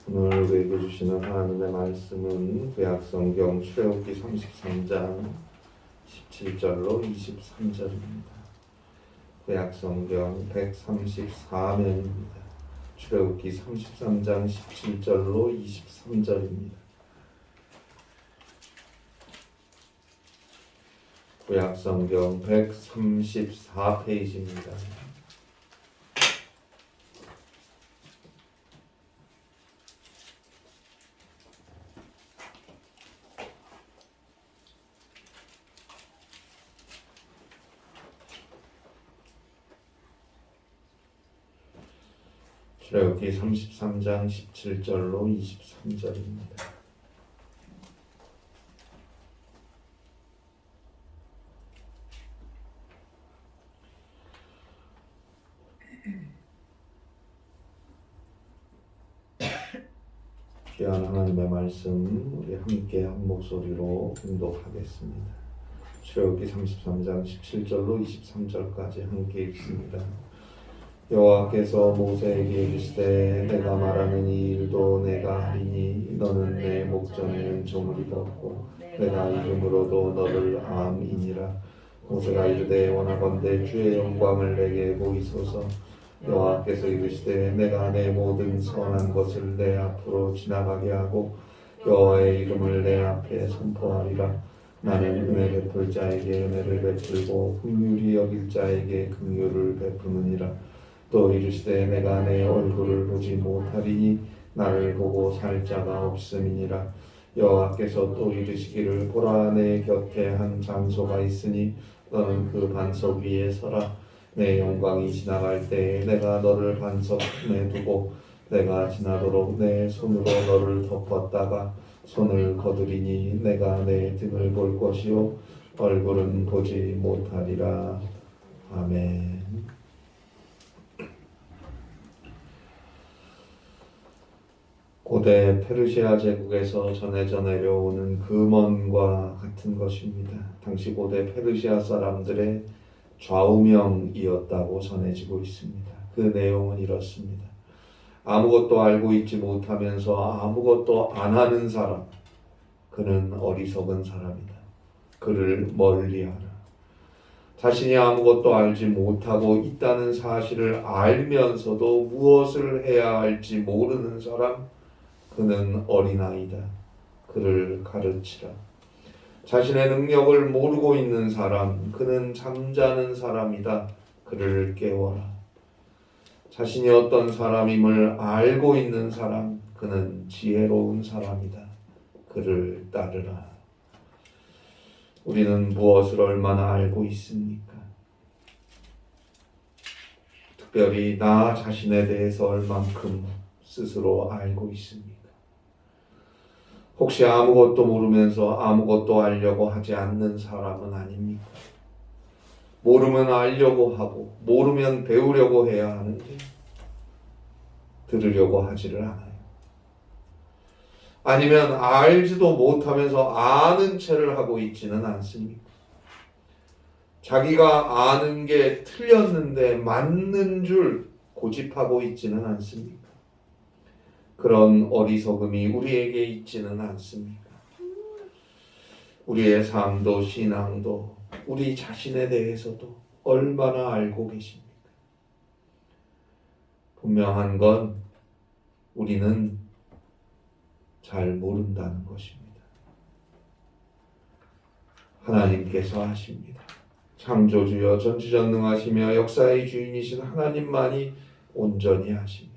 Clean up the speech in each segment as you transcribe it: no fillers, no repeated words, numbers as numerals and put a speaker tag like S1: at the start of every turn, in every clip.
S1: 오늘 우리에게 주시는 하나님의 말씀은 구약성경 출애굽기 33장 17절로 23절입니다. 구약성경 134면입니다. 출애굽기 33장 17절로 23절입니다. 구약성경 134페이지입니다. 출애굽기 33장 17절로 23절입니다. 귀한 하나님의 말씀 우리 함께 한 목소리로 봉독하겠습니다. 출애굽기 33장 17절로 23절까지 함께 읽습니다. 여호와께서 모세에게 이르시되 내가 말하는 이 일도 내가 하리니 너는 내 목전에는 종을 입었고 내가 이름으로도 너를 암이니라. 모세가 이르되 원하건대 주의 영광을 내게 보이소서. 여호와께서 이르시되 내가 내 모든 선한 것을 내 앞으로 지나가게 하고 여호와의 이름을 내 앞에 선포하리라. 나는 은혜 베풀 자에게 은혜를 베풀고 긍휼히 여길 자에게 긍휼을 베푸느니라. 또 이르시되 내가 내 얼굴을 보지 못하리니 나를 보고 살 자가 없음이니라. 여호와께서 또 이르시기를 보라 내 곁에 한 장소가 있으니 너는 그 반석 위에 서라. 내 영광이 지나갈 때에 내가 너를 반석에 두고 내가 지나도록 내 손으로 너를 덮었다가 손을 거두리니 내가 내 등을 볼 것이요 얼굴은 보지 못하리라. 아멘. 고대 페르시아 제국에서 전해져 내려오는 금언과 같은 것입니다. 당시 고대 페르시아 사람들의 좌우명이었다고 전해지고 있습니다. 그 내용은 이렇습니다. 아무것도 알고 있지 못하면서 아무것도 안 하는 사람, 그는 어리석은 사람이다. 그를 멀리하라. 자신이 아무것도 알지 못하고 있다는 사실을 알면서도 무엇을 해야 할지 모르는 사람, 그는 어린아이다. 그를 가르치라. 자신의 능력을 모르고 있는 사람, 그는 잠자는 사람이다. 그를 깨워라. 자신이 어떤 사람임을 알고 있는 사람, 그는 지혜로운 사람이다. 그를 따르라. 우리는 무엇을 얼마나 알고 있습니까? 특별히 나 자신에 대해서 얼만큼 스스로 알고 있습니까? 혹시 아무것도 모르면서 아무것도 알려고 하지 않는 사람은 아닙니까? 모르면 알려고 하고 모르면 배우려고 해야 하는데 들으려고 하지를 않아요. 아니면 알지도 못하면서 아는 체를 하고 있지는 않습니까? 자기가 아는 게 틀렸는데 맞는 줄 고집하고 있지는 않습니까? 그런 어리석음이 우리에게 있지는 않습니까? 우리의 삶도 신앙도 우리 자신에 대해서도 얼마나 알고 계십니까? 분명한 건 우리는 잘 모른다는 것입니다. 하나님께서 하십니다. 창조주여 전지전능하시며 역사의 주인이신 하나님만이 온전히 하십니다.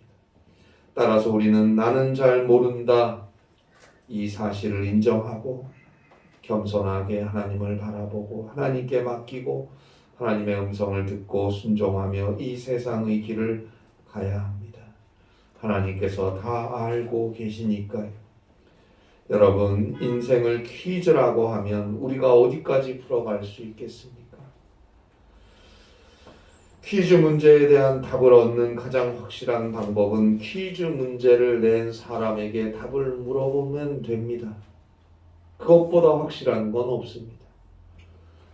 S1: 따라서 우리는 나는 잘 모른다 이 사실을 인정하고 겸손하게 하나님을 바라보고 하나님께 맡기고 하나님의 음성을 듣고 순종하며 이 세상의 길을 가야 합니다. 하나님께서 다 알고 계시니까요. 여러분, 인생을 퀴즈라고 하면 우리가 어디까지 풀어갈 수 있겠습니까? 퀴즈 문제에 대한 답을 얻는 가장 확실한 방법은 퀴즈 문제를 낸 사람에게 답을 물어보면 됩니다. 그것보다 확실한 건 없습니다.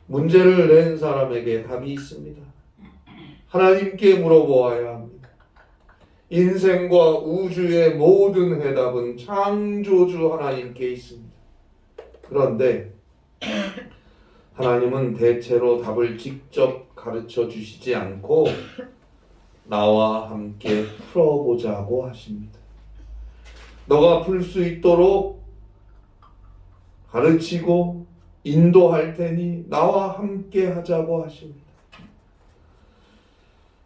S1: 문제를 낸 사람에게 답이 있습니다. 하나님께 물어보아야 합니다. 인생과 우주의 모든 해답은 창조주 하나님께 있습니다. 그런데 하나님은 대체로 답을 직접 가르쳐 주시지 않고 나와 함께 풀어보자고 하십니다. 너가 풀 수 있도록 가르치고 인도할 테니 나와 함께 하자고 하십니다.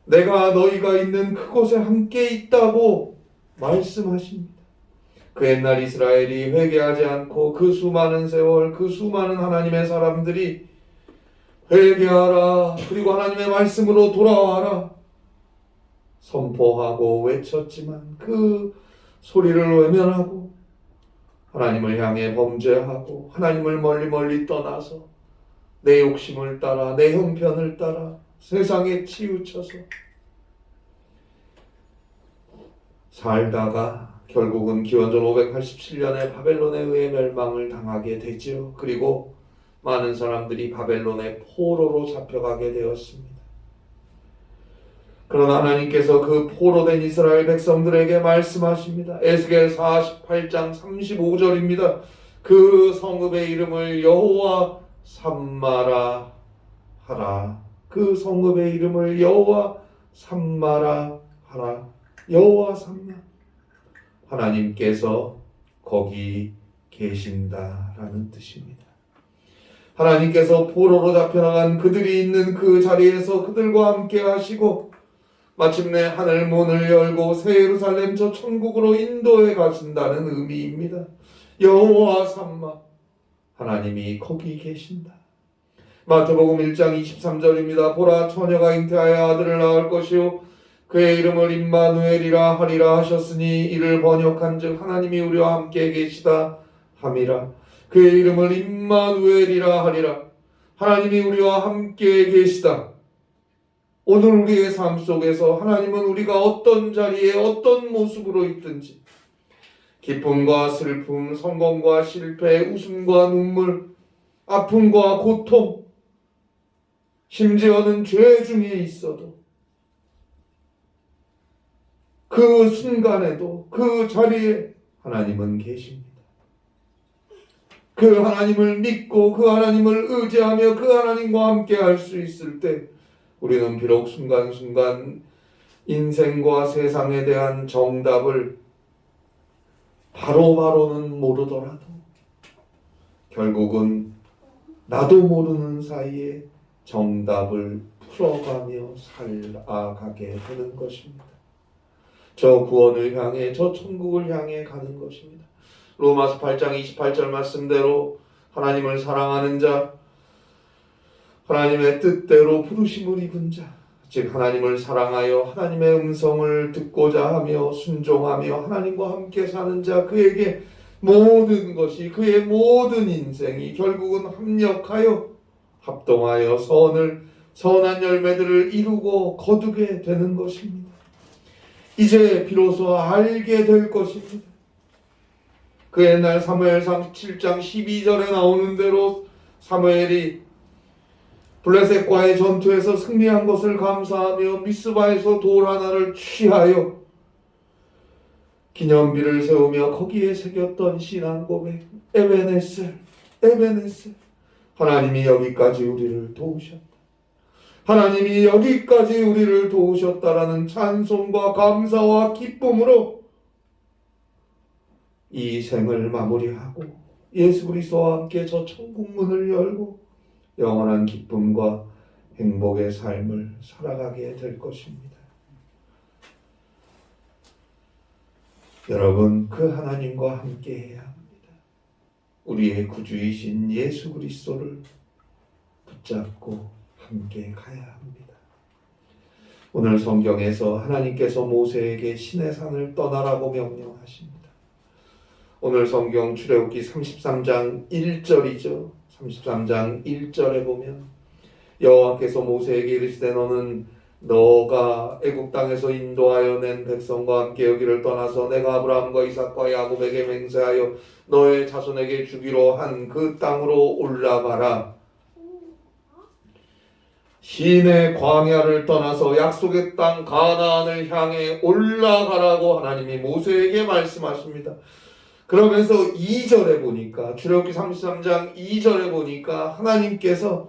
S1: 내가 너희가 있는 그곳에 함께 있다고 말씀하십니다. 그 옛날 이스라엘이 회개하지 않고 그 수많은 세월, 그 수많은 하나님의 사람들이 회개하라, 그리고 하나님의 말씀으로 돌아와라 선포하고 외쳤지만 그 소리를 외면하고 하나님을 향해 범죄하고 하나님을 멀리 떠나서 내 욕심을 따라 내 형편을 따라 세상에 치우쳐서 살다가 결국은 기원전 587년에 바벨론에 의해 멸망을 당하게 되지요. 그리고 많은 사람들이 바벨론의 포로로 잡혀가게 되었습니다. 그러나 하나님께서 그 포로된 이스라엘 백성들에게 말씀하십니다. 에스겔 48장 35절입니다. 그 성읍의 이름을 여호와 삼마라 하라. 그 성읍의 이름을 여호와 삼마라 하라. 여호와 삼마. 하나님께서 거기 계신다라는 뜻입니다. 하나님께서 포로로 잡혀나간 그들이 있는 그 자리에서 그들과 함께 하시고 마침내 하늘 문을 열고 새 예루살렘 저 천국으로 인도해 가신다는 의미입니다. 여호와 삼마. 하나님이 거기 계신다. 마태복음 1장 23절입니다. 보라 처녀가 잉태하여 아들을 낳을 것이요 그의 이름을 임마누엘이라 하리라 하셨으니 이를 번역한즉 하나님이 우리와 함께 계시다 함이라. 그의 이름을 임마누엘이라 하리라. 하나님이 우리와 함께 계시다. 오늘 우리의 삶 속에서 하나님은 우리가 어떤 자리에 어떤 모습으로 있든지 기쁨과 슬픔, 성공과 실패, 웃음과 눈물, 아픔과 고통, 심지어는 죄 중에 있어도 그 순간에도 그 자리에 하나님은 계십니다. 그 하나님을 믿고 그 하나님을 의지하며 그 하나님과 함께 할 수 있을 때 우리는 비록 순간순간 인생과 세상에 대한 정답을 바로바로는 모르더라도 결국은 나도 모르는 사이에 정답을 풀어가며 살아가게 되는 것입니다. 저 구원을 향해 저 천국을 향해 가는 것입니다. 로마서 8장 28절 말씀대로 하나님을 사랑하는 자, 하나님의 뜻대로 부르심을 입은 자, 즉 하나님을 사랑하여 하나님의 음성을 듣고자 하며 순종하며 하나님과 함께 사는 자, 그에게 모든 것이, 그의 모든 인생이 결국은 합력하여 합동하여 선한 열매들을 이루고 거두게 되는 것입니다. 이제 비로소 알게 될 것입니다. 그 옛날 사무엘상 7장 12절에 나오는 대로 사무엘이 블레셋과의 전투에서 승리한 것을 감사하며 미스바에서 돌 하나를 취하여 기념비를 세우며 거기에 새겼던 신앙 고백, 에베네셀. 하나님이 여기까지 우리를 도우셨다. 하나님이 여기까지 우리를 도우셨다라는 찬송과 감사와 기쁨으로 이 생을 마무리하고 예수 그리스도와 함께 저 천국 문을 열고 영원한 기쁨과 행복의 삶을 살아가게 될 것입니다. 여러분, 그 하나님과 함께 해야 합니다. 우리의 구주이신 예수 그리스도를 붙잡고 함께 가야 합니다. 오늘 성경에서 하나님께서 모세에게 시내 산을 떠나라고 명령하십니다. 오늘 성경 출애굽기 33장 1절이죠. 33장 1절에 보면 여호와께서 모세에게 이르시되 너가 애굽 땅에서 인도하여 낸 백성과 함께 여기를 떠나서 내가 아브라함과 이삭과 야곱에게 맹세하여 너의 자손에게 주기로 한 그 땅으로 올라가라. 시내 광야를 떠나서 약속의 땅 가나안을 향해 올라가라고 하나님이 모세에게 말씀하십니다. 그러면서 2절에 보니까, 출애굽기 33장 2절에 보니까 하나님께서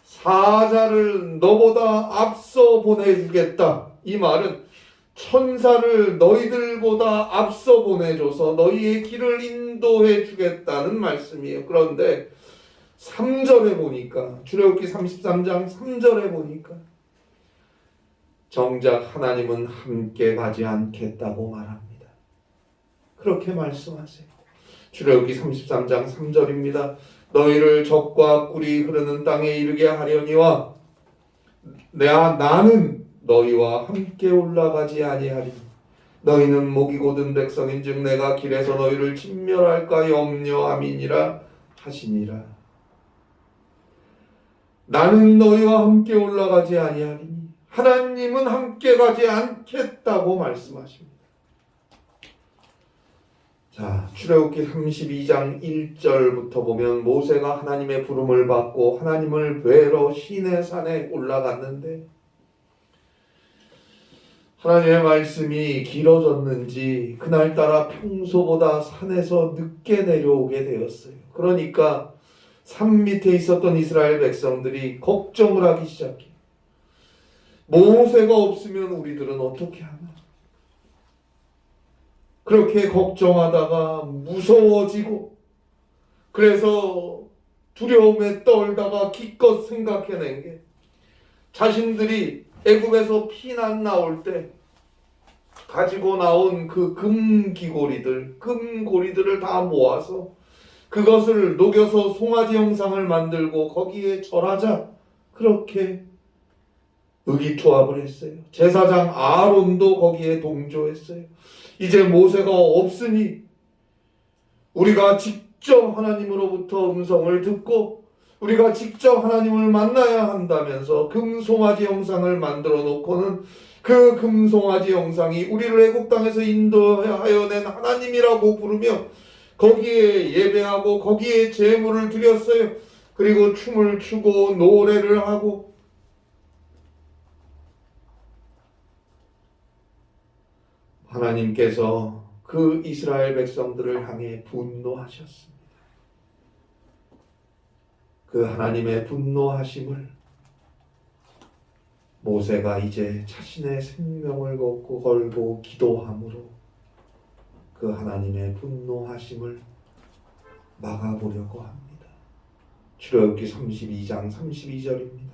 S1: 사자를 너보다 앞서 보내주겠다. 이 말은 천사를 너희들보다 앞서 보내줘서 너희의 길을 인도해 주겠다는 말씀이에요. 그런데 3절에 보니까, 출애굽기 33장 3절에 보니까 정작 하나님은 함께 가지 않겠다고 말합니다. 그렇게 말씀하세요. 출애굽기 33장 3절입니다. 너희를 적과 꿀이 흐르는 땅에 이르게 하려니와 나는 너희와 함께 올라가지 아니하리니 너희는 목이 곧은 백성인즉 내가 길에서 너희를 진멸할까 염려함이니라 하시니라. 나는 너희와 함께 올라가지 아니하리니 하나님은 함께 가지 않겠다고 말씀하십니다. 자, 출애굽기 32장 1절부터 보면 모세가 하나님의 부름을 받고 하나님을 뵈러 시내산에 올라갔는데 하나님의 말씀이 길어졌는지 그날따라 평소보다 산에서 늦게 내려오게 되었어요. 그러니까 산 밑에 있었던 이스라엘 백성들이 걱정을 하기 시작해요. 모세가 없으면 우리들은 어떻게 하나? 그렇게 걱정하다가 무서워지고 그래서 두려움에 떨다가 기껏 생각해낸 게 자신들이 애굽에서 피난 나올 때 가지고 나온 그 금고리들을 다 모아서 그것을 녹여서 송아지 형상을 만들고 거기에 절하자 그렇게 의기투합을 했어요. 제사장 아론도 거기에 동조했어요. 이제 모세가 없으니 우리가 직접 하나님으로부터 음성을 듣고 우리가 직접 하나님을 만나야 한다면서 금송아지 형상을 만들어 놓고는 그 금송아지 형상이 우리를 애국 땅에서 인도하여 낸 하나님이라고 부르며 거기에 예배하고 거기에 제물을 드렸어요. 그리고 춤을 추고 노래를 하고 하나님께서 그 이스라엘 백성들을 향해 분노하셨습니다. 그 하나님의 분노하심을 모세가 이제 자신의 생명을 걸고 기도함으로 그 하나님의 분노하심을 막아보려고 합니다. 출애굽기 32장 32절입니다.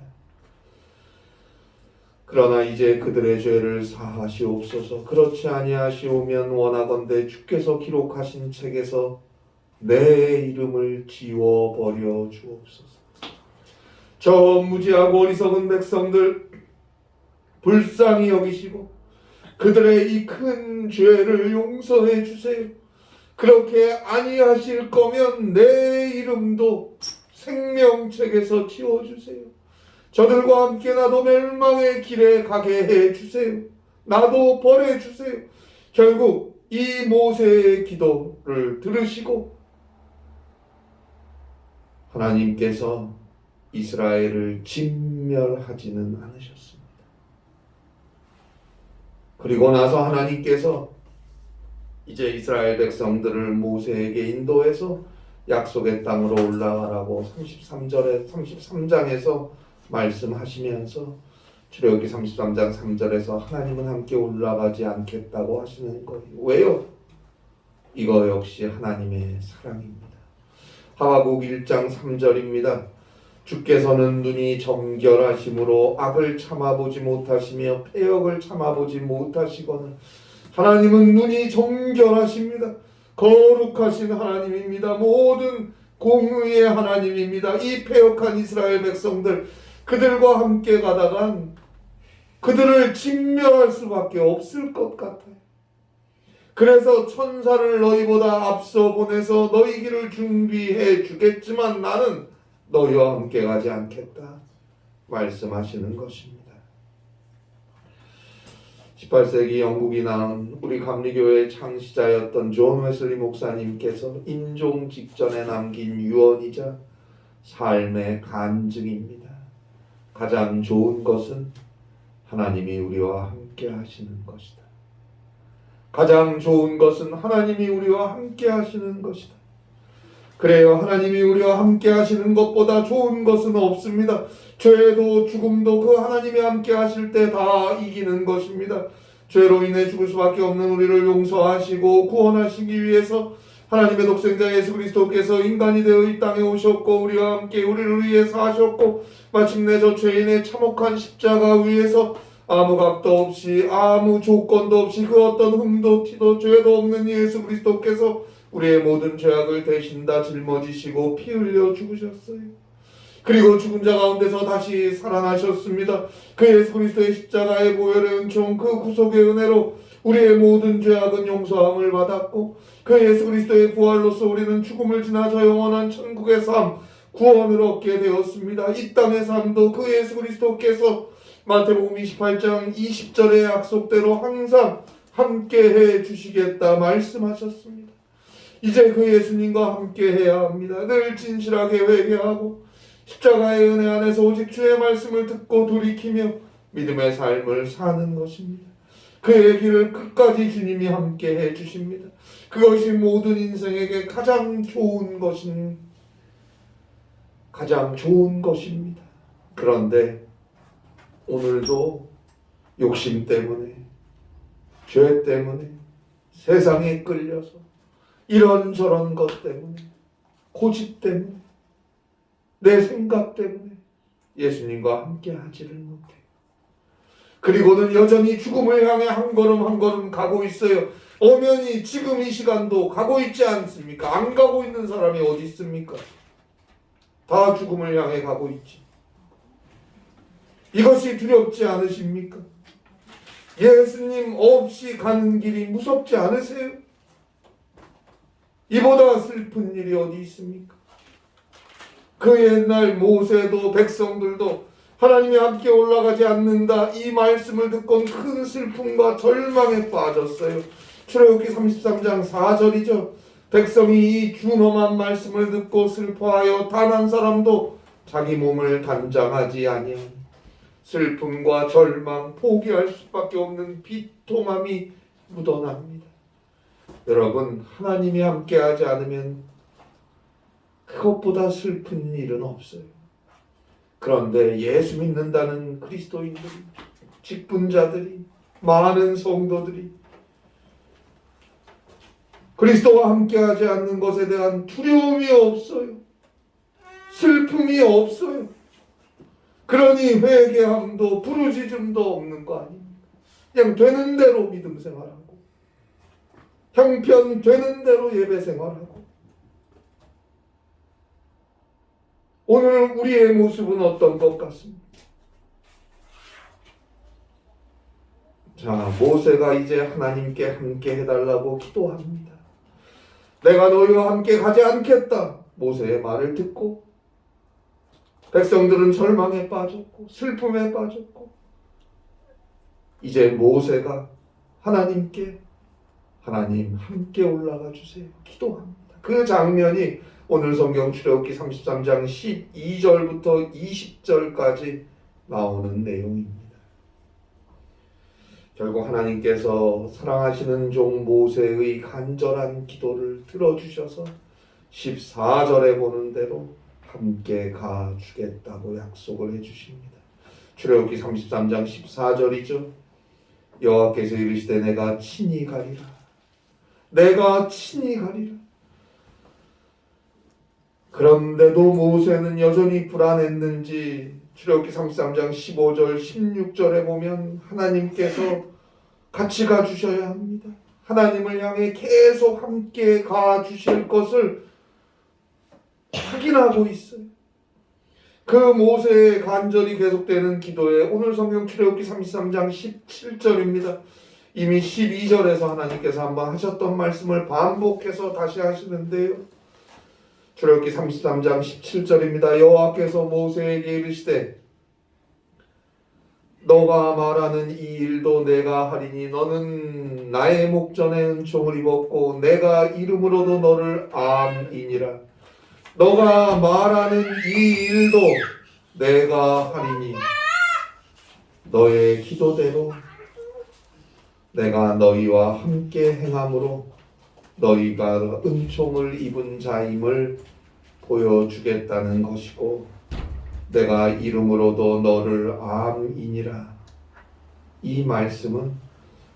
S1: 그러나 이제 그들의 죄를 사하시옵소서. 그렇지 아니하시오면 원하건대 주께서 기록하신 책에서 내 이름을 지워버려 주옵소서. 저 무지하고 어리석은 백성들 불쌍히 여기시고 그들의 이 큰 죄를 용서해 주세요. 그렇게 아니하실 거면 내 이름도 생명책에서 지워주세요. 저들과 함께 나도 멸망의 길에 가게 해주세요. 나도 버려주세요. 결국 이 모세의 기도를 들으시고 하나님께서 이스라엘을 진멸하지는 않으셨습니다. 그리고 나서 하나님께서 이제 이스라엘 백성들을 모세에게 인도해서 약속의 땅으로 올라가라고 33장에서 말씀하시면서 출애굽기 33장 3절에서 하나님은 함께 올라가지 않겠다고 하시는 거예요. 왜요? 이거 역시 하나님의 사랑입니다. 하박국 1장 3절입니다. 주께서는 눈이 정결하심으로 악을 참아보지 못하시며 패역을 참아보지 못하시거늘 하나님은 눈이 정결하십니다. 거룩하신 하나님입니다. 모든 공의의 하나님입니다. 이 패역한 이스라엘 백성들 그들과 함께 가다간 그들을 진멸할 수밖에 없을 것 같아요. 그래서 천사를 너희보다 앞서 보내서 너희 길을 준비해 주겠지만 나는 너희와 함께 가지 않겠다 말씀하시는 것입니다. 18세기 영국이 낳은 우리 감리교회의 창시자였던 존 웨슬리 목사님께서 임종 직전에 남긴 유언이자 삶의 간증입니다. 가장 좋은 것은 하나님이 우리와 함께 하시는 것이다. 가장 좋은 것은 하나님이 우리와 함께 하시는 것이다. 그래요. 하나님이 우리와 함께 하시는 것보다 좋은 것은 없습니다. 죄도 죽음도 그 하나님이 함께 하실 때 다 이기는 것입니다. 죄로 인해 죽을 수밖에 없는 우리를 용서하시고 구원하시기 위해서 하나님의 독생자 예수 그리스도께서 인간이 되어 이 땅에 오셨고 우리와 함께 우리를 위해 사셨고 마침내 저 죄인의 참혹한 십자가 위에서 아무 값도 없이 아무 조건도 없이 그 어떤 흠도 티도 죄도 없는 예수 그리스도께서 우리의 모든 죄악을 대신 다 짊어지시고 피 흘려 죽으셨어요. 그리고 죽은 자 가운데서 다시 살아나셨습니다. 그 예수 그리스도의 십자가의 보혈의 은총 그 구속의 은혜로 우리의 모든 죄악은 용서함을 받았고 그 예수 그리스도의 부활로서 우리는 죽음을 지나 저 영원한 천국의 삶 구원을 얻게 되었습니다. 이 땅의 삶도 그 예수 그리스도께서 마태복음 28장 20절의 약속대로 항상 함께해 주시겠다 말씀하셨습니다. 이제 그 예수님과 함께해야 합니다. 늘 진실하게 회개하고 십자가의 은혜 안에서 오직 주의 말씀을 듣고 돌이키며 믿음의 삶을 사는 것입니다. 그의 길을 끝까지 주님이 함께해 주십니다. 그것이 모든 인생에게 가장 좋은 것입니다. 그런데 오늘도 욕심 때문에 죄 때문에 세상에 끌려서 이런저런 것 때문에 고집 때문에 내 생각 때문에 예수님과 함께 하지를 못해요. 그리고는 여전히 죽음을 향해 한 걸음 한 걸음 가고 있어요. 엄연히 지금 이 시간도 가고 있지 않습니까? 안 가고 있는 사람이 어디 있습니까? 다 죽음을 향해 가고 있지. 이것이 두렵지 않으십니까? 예수님 없이 가는 길이 무섭지 않으세요? 이보다 슬픈 일이 어디 있습니까? 그 옛날 모세도 백성들도 하나님이 함께 올라가지 않는다 이 말씀을 듣곤 큰 슬픔과 절망에 빠졌어요. 출애굽기 33장 4절이죠. 백성이 이 준엄한 말씀을 듣고 슬퍼하여 단 한 사람도 자기 몸을 단장하지 아니하니 슬픔과 절망, 포기할 수밖에 없는 비통함이 묻어납니다. 여러분, 하나님이 함께하지 않으면 그것보다 슬픈 일은 없어요. 그런데 예수 믿는다는 그리스도인들이, 직분자들이, 많은 성도들이 그리스도와 함께하지 않는 것에 대한 두려움이 없어요. 슬픔이 없어요. 그러니 회개함도 부르짖음도 없는 거 아닙니까? 그냥 되는 대로 믿음 생활하고 형편되는 대로 예배 생활하고 오늘 우리의 모습은 어떤 것 같습니까? 자, 모세가 이제 하나님께 함께 해달라고 기도합니다. 내가 너희와 함께 가지 않겠다. 모세의 말을 듣고 백성들은 절망에 빠졌고 슬픔에 빠졌고 이제 모세가 하나님께 하나님 함께 올라가 주세요. 기도합니다. 그 장면이 오늘 성경 출애굽기 33장 12절부터 20절까지 나오는 내용입니다. 결국 하나님께서 사랑하시는 종 모세의 간절한 기도를 들어주셔서 14절에 보는 대로 함께 가주겠다고 약속을 해주십니다. 출애굽기 33장 14절이죠. 여호와께서 이르시되 내가 친히 가리라. 내가 친히 가리라. 그런데도 모세는 여전히 불안했는지 출애굽기 33장 15절 16절에 보면 하나님께서 같이 가주셔야 합니다. 하나님을 향해 계속 함께 가주실 것을 확인하고 있어요. 그 모세의 간절히 계속되는 기도에 오늘 성경 출애굽기 33장 17절입니다. 이미 12절에서 하나님께서 한번 하셨던 말씀을 반복해서 다시 하시는데요. 출애굽기 33장 17절입니다. 여호와께서 모세에게 이르시되 너가 말하는 이 일도 내가 하리니 너는 나의 목전에 은총을 입었고 내가 이름으로도 너를 암이니라. 너가 말하는 이 일도 내가 하리니 너의 기도대로 내가 너희와 함께 행함으로 너희가 은총을 입은 자임을 보여주겠다는 것이고 내가 이름으로도 너를 암이니라. 이 말씀은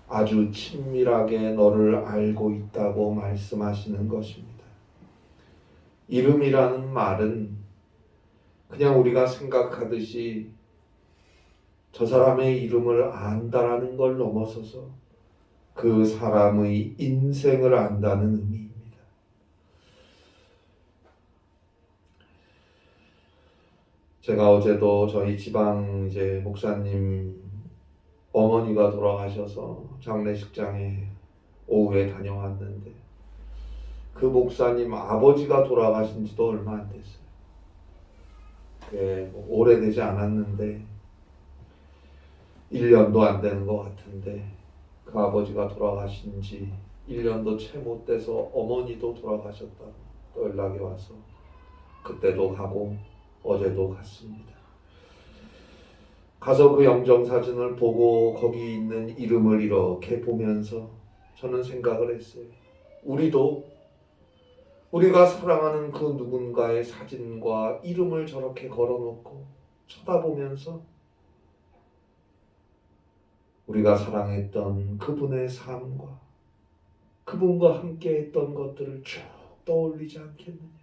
S1: 아주 친밀하게 너를 알고 있다고 말씀하시는 것입니다. 이름이라는 말은 그냥 우리가 생각하듯이 저 사람의 이름을 안다라는 걸 넘어서서 그 사람의 인생을 안다는 의미입니다. 제가 어제도 저희 지방 목사님 어머니가 돌아가셔서 장례식장에 오후에 다녀왔는데 그 목사님 아버지가 돌아가신 지도 얼마 안 됐어요. 오래되지 않았는데 1년도 안 되는 것 같은데 그 아버지가 돌아가신 지 1년도 채 못 돼서 어머니도 돌아가셨다고 또 연락이 와서 그때도 가고 어제도 갔습니다. 가서 그 영정사진을 보고 거기 있는 이름을 이렇게 보면서 저는 생각을 했어요. 우리가 사랑하는 그 누군가의 사진과 이름을 저렇게 걸어놓고 쳐다보면서 우리가 사랑했던 그분의 삶과 그분과 함께 했던 것들을 쭉 떠올리지 않겠느냐.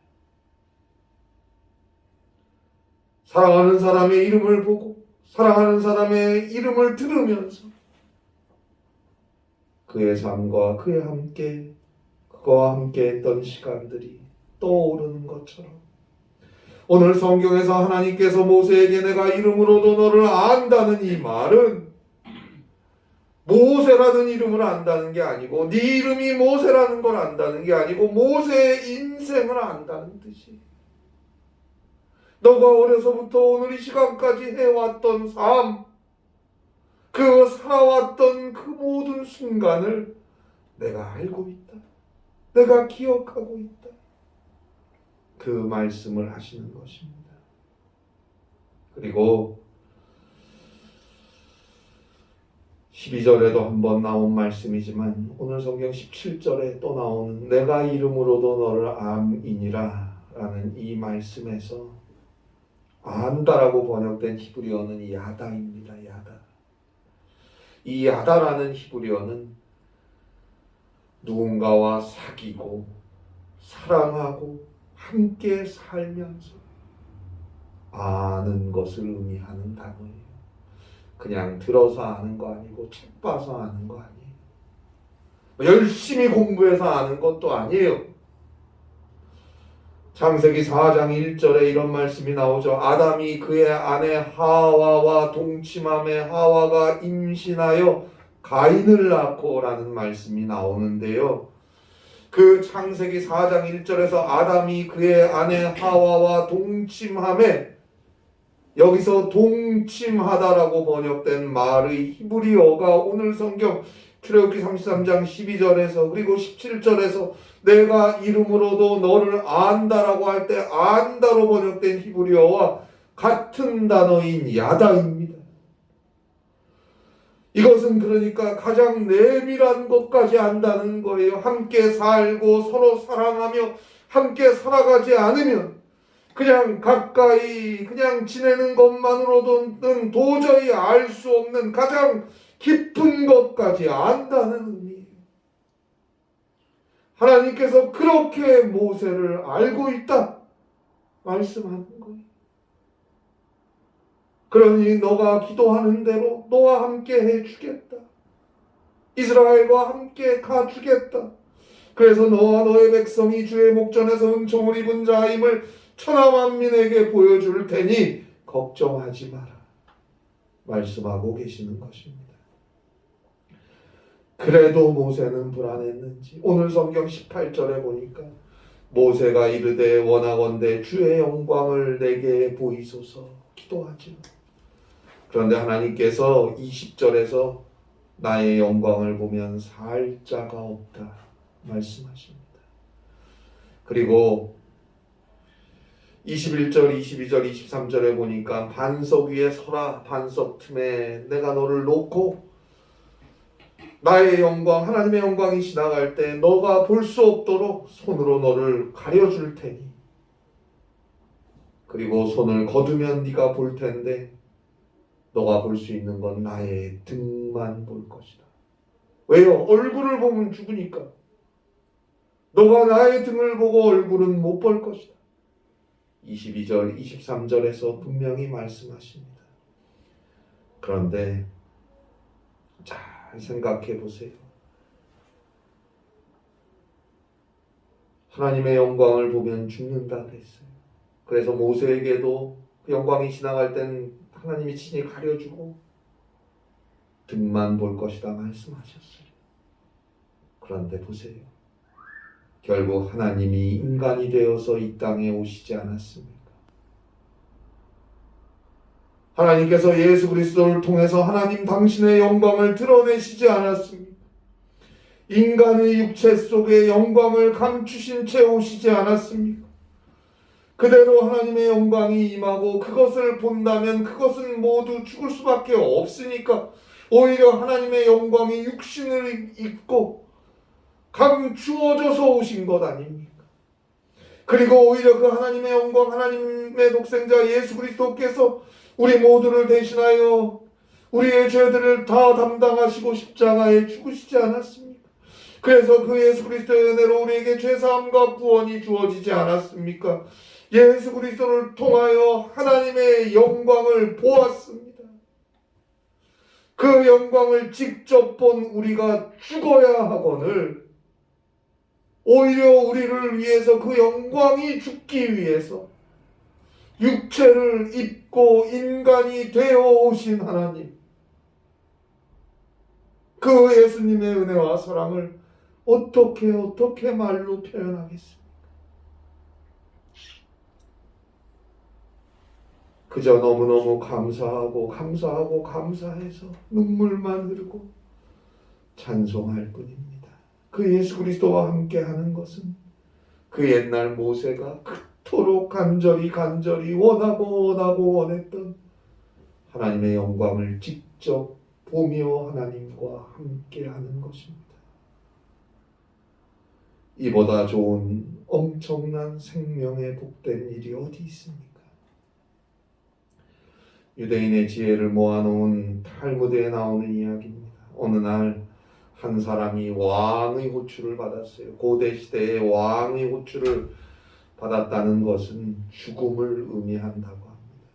S1: 사랑하는 사람의 이름을 보고 사랑하는 사람의 이름을 들으면서 그의 삶과 그와 함께 했던 시간들이 떠오르는 것처럼 오늘 성경에서 하나님께서 모세에게 내가 이름으로도 너를 안다는 이 말은 모세라는 이름을 안다는 게 아니고 네 이름이 모세라는 걸 안다는 게 아니고 모세의 인생을 안다는 뜻이 너가 어려서부터 오늘 이 시간까지 해왔던 삶, 그 살아왔던 그 모든 순간을 내가 알고 있다. 내가 기억하고 있다. 그 말씀을 하시는 것입니다. 그리고 12절에도 한번 나온 말씀이지만 오늘 성경 17절에 또 나오는 내가 이름으로도 너를 암이니라 라는 이 말씀에서 안다라고 번역된 히브리어는 야다입니다. 야다. 이 야다라는 히브리어는 누군가와 사귀고 사랑하고 함께 살면서 아는 것을 의미하는 단어예요. 그냥 들어서 아는 거 아니고 책 봐서 아는 거 아니에요. 열심히 공부해서 아는 것도 아니에요. 창세기 4장 1절에 이런 말씀이 나오죠. 아담이 그의 아내 하와와 동침함에 하와가 임신하여 가인을 낳고 라는 말씀이 나오는데요. 그 창세기 4장 1절에서 아담이 그의 아내 하와와 동침함에 여기서 동침하다라고 번역된 말의 히브리어가 오늘 성경 출애굽기 33장 12절에서 그리고 17절에서 내가 이름으로도 너를 안다라고 할 때 안다로 번역된 히브리어와 같은 단어인 야다입니다. 이것은 그러니까 가장 내밀한 것까지 안다는 거예요. 함께 살고 서로 사랑하며 함께 살아가지 않으면 그냥 가까이 그냥 지내는 것만으로는 도저히 알 수 없는 가장 깊은 것까지 안다는 의미예요. 하나님께서 그렇게 모세를 알고 있다 말씀하는 거예요. 그러니 너가 기도하는 대로 너와 함께 해주겠다. 이스라엘과 함께 가주겠다. 그래서 너와 너의 백성이 주의 목전에서 은총을 입은 자임을 천하만민에게 보여줄 테니 걱정하지 마라 말씀하고 계시는 것입니다. 그래도 모세는 불안했는지 오늘 성경 18절에 보니까 모세가 이르되 원하건대 주의 영광을 내게 보이소서 기도하지요. 그런데 하나님께서 20절에서 나의 영광을 보면 살 자가 없다 말씀하십니다. 그리고 21절, 22절, 23절에 보니까 반석 위에 서라. 반석 틈에 내가 너를 놓고 나의 영광, 하나님의 영광이 지나갈 때 너가 볼 수 없도록 손으로 너를 가려줄 테니, 그리고 손을 거두면 네가 볼 텐데 너가 볼 수 있는 건 나의 등만 볼 것이다. 왜요? 얼굴을 보면 죽으니까. 너가 나의 등을 보고 얼굴은 못 볼 것이다. 22절, 23절에서 분명히 말씀하십니다. 그런데 잘 생각해 보세요. 하나님의 영광을 보면 죽는다 그랬어요. 그래서 모세에게도 그 영광이 지나갈 땐 하나님이 친히 가려주고 등만 볼 것이다 말씀하셨어요. 그런데 보세요. 결국 하나님이 인간이 되어서 이 땅에 오시지 않았습니까? 하나님께서 예수 그리스도를 통해서 하나님 당신의 영광을 드러내시지 않았습니까? 인간의 육체 속에 영광을 감추신 채 오시지 않았습니까? 그대로 하나님의 영광이 임하고 그것을 본다면 그것은 모두 죽을 수밖에 없으니까 오히려 하나님의 영광이 육신을 입고 감추어져서 오신 것 아닙니까? 그리고 오히려 그 하나님의 영광, 하나님의 독생자 예수 그리스도께서 우리 모두를 대신하여 우리의 죄들을 다 담당하시고 십자가에 죽으시지 않았습니까? 그래서 그 예수 그리스도의 은혜로 우리에게 죄사함과 구원이 주어지지 않았습니까? 예수 그리스도를 통하여 하나님의 영광을 보았습니다. 그 영광을 직접 본 우리가 죽어야 하거늘 오히려 우리를 위해서 그 영광이 죽기 위해서 육체를 입고 인간이 되어 오신 하나님, 그 예수님의 은혜와 사랑을 어떻게 말로 표현하겠습니까? 그저 너무너무 감사해서 눈물만 흐르고 찬송할 뿐입니다. 그 예수 그리스도와 함께 하는 것은 그 옛날 모세가 그토록 간절히 원했던 하나님의 영광을 직접 보며 하나님과 함께 하는 것입니다. 이보다 좋은 엄청난 생명의 복된 일이 어디 있습니까? 유대인의 지혜를 모아놓은 탈무드에 나오는 이야기입니다. 어느 날 한 사람이 왕의 호출을 받았어요. 고대 시대의 왕의 호출을 받았다는 것은 죽음을 의미한다고 합니다.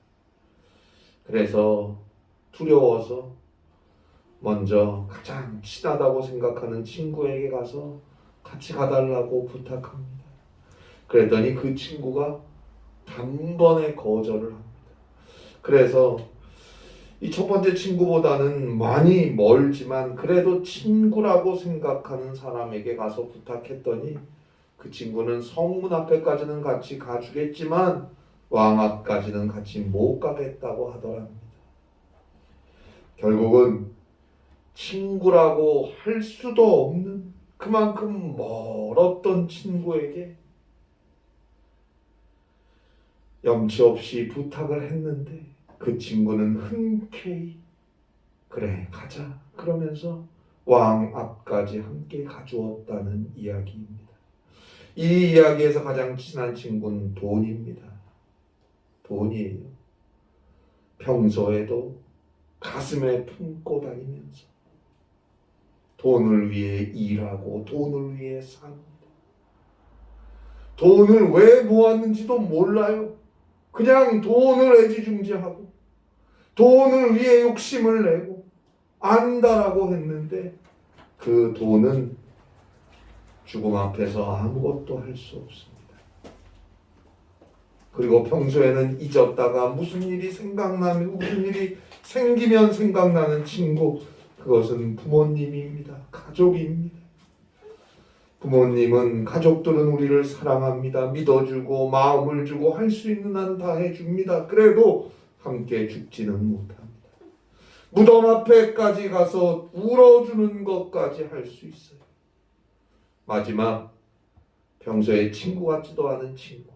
S1: 그래서 두려워서 먼저 가장 친하다고 생각하는 친구에게 가서 같이 가달라고 부탁합니다. 그랬더니 그 친구가 단번에 거절을 합니다. 그래서 이 첫 번째 친구보다는 많이 멀지만 그래도 친구라고 생각하는 사람에게 가서 부탁했더니 그 친구는 성문 앞에까지는 같이 가주겠지만 왕 앞까지는 같이 못 가겠다고 하더랍니다. 결국은 친구라고 할 수도 없는 그만큼 멀었던 친구에게 염치 없이 부탁을 했는데 그 친구는 흔쾌히 그래 가자 그러면서 왕 앞까지 함께 가주었다는 이야기입니다. 이 이야기에서 가장 친한 친구는 돈입니다. 돈이에요. 평소에도 가슴에 품고 다니면서 돈을 위해 일하고 돈을 위해 삽니다. 돈을 왜 모았는지도 몰라요. 그냥 돈을 애지중지하고 돈을 위해 욕심을 내고 안다라고 했는데 그 돈은 죽음 앞에서 아무것도 할 수 없습니다. 그리고 평소에는 잊었다가 무슨 일이 생기면 생각나는 친구, 그것은 부모님입니다. 가족입니다. 부모님은, 가족들은 우리를 사랑합니다. 믿어주고 마음을 주고 할 수 있는 한 다 해줍니다. 그래도 함께 죽지는 못합니다. 무덤 앞에까지 가서 울어주는 것까지 할 수 있어요. 마지막 평소에 친구 같지도 않은 친구,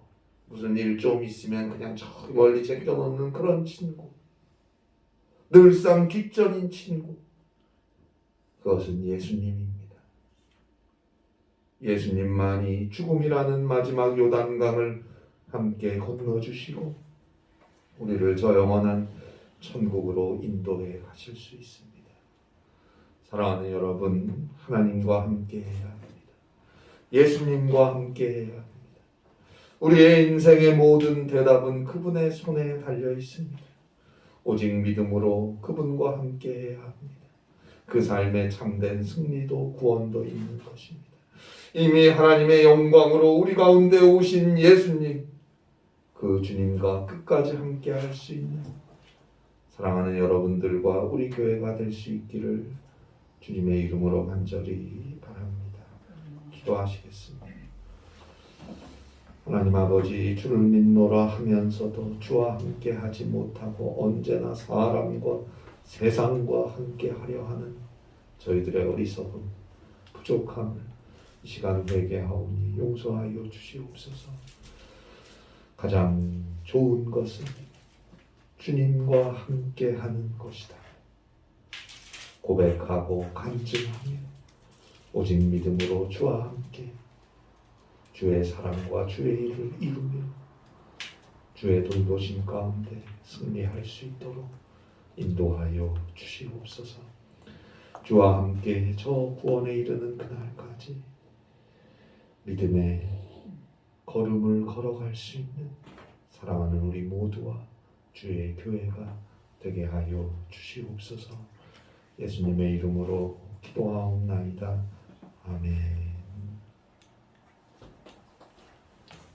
S1: 무슨 일 좀 있으면 그냥 저 멀리 제껴놓는 그런 친구, 늘상 뒷전인 친구, 그것은 예수님입니다. 예수님만이 죽음이라는 마지막 요단강을 함께 건너주시고 우리를 저 영원한 천국으로 인도해 가실 수 있습니다. 사랑하는 여러분, 하나님과 함께 해야 합니다. 예수님과 함께 해야 합니다. 우리의 인생의 모든 대답은 그분의 손에 달려 있습니다. 오직 믿음으로 그분과 함께 해야 합니다. 그 삶에 참된 승리도 구원도 있는 것입니다. 이미 하나님의 영광으로 우리 가운데 오신 예수님, 그 주님과 끝까지 함께 할 수 있는 사랑하는 여러분들과 우리 교회가 될 수 있기를 주님의 이름으로 간절히 바랍니다. 기도하시겠습니다. 하나님 아버지, 주를 믿노라 하면서도 주와 함께 하지 못하고 언제나 사람과 세상과 함께 하려 하는 저희들의 어리석음, 부족함을 이 시간 회개하오니 용서하여 주시옵소서. 가장 좋은 것은 주님과 함께 하는 것이다. 고백하고 간증하며 오직 믿음으로 주와 함께 주의 사랑과 주의 일을 이루며 주의 돌보심 가운데 승리할 수 있도록 인도하여 주시옵소서. 주와 함께 저 구원에 이르는 그날까지 믿음의 걸음을 걸어갈 수 있는 사랑하는 우리 모두와 주의 교회가 되게 하여 주시옵소서. 예수님의 이름으로 기도하옵나이다. 아멘.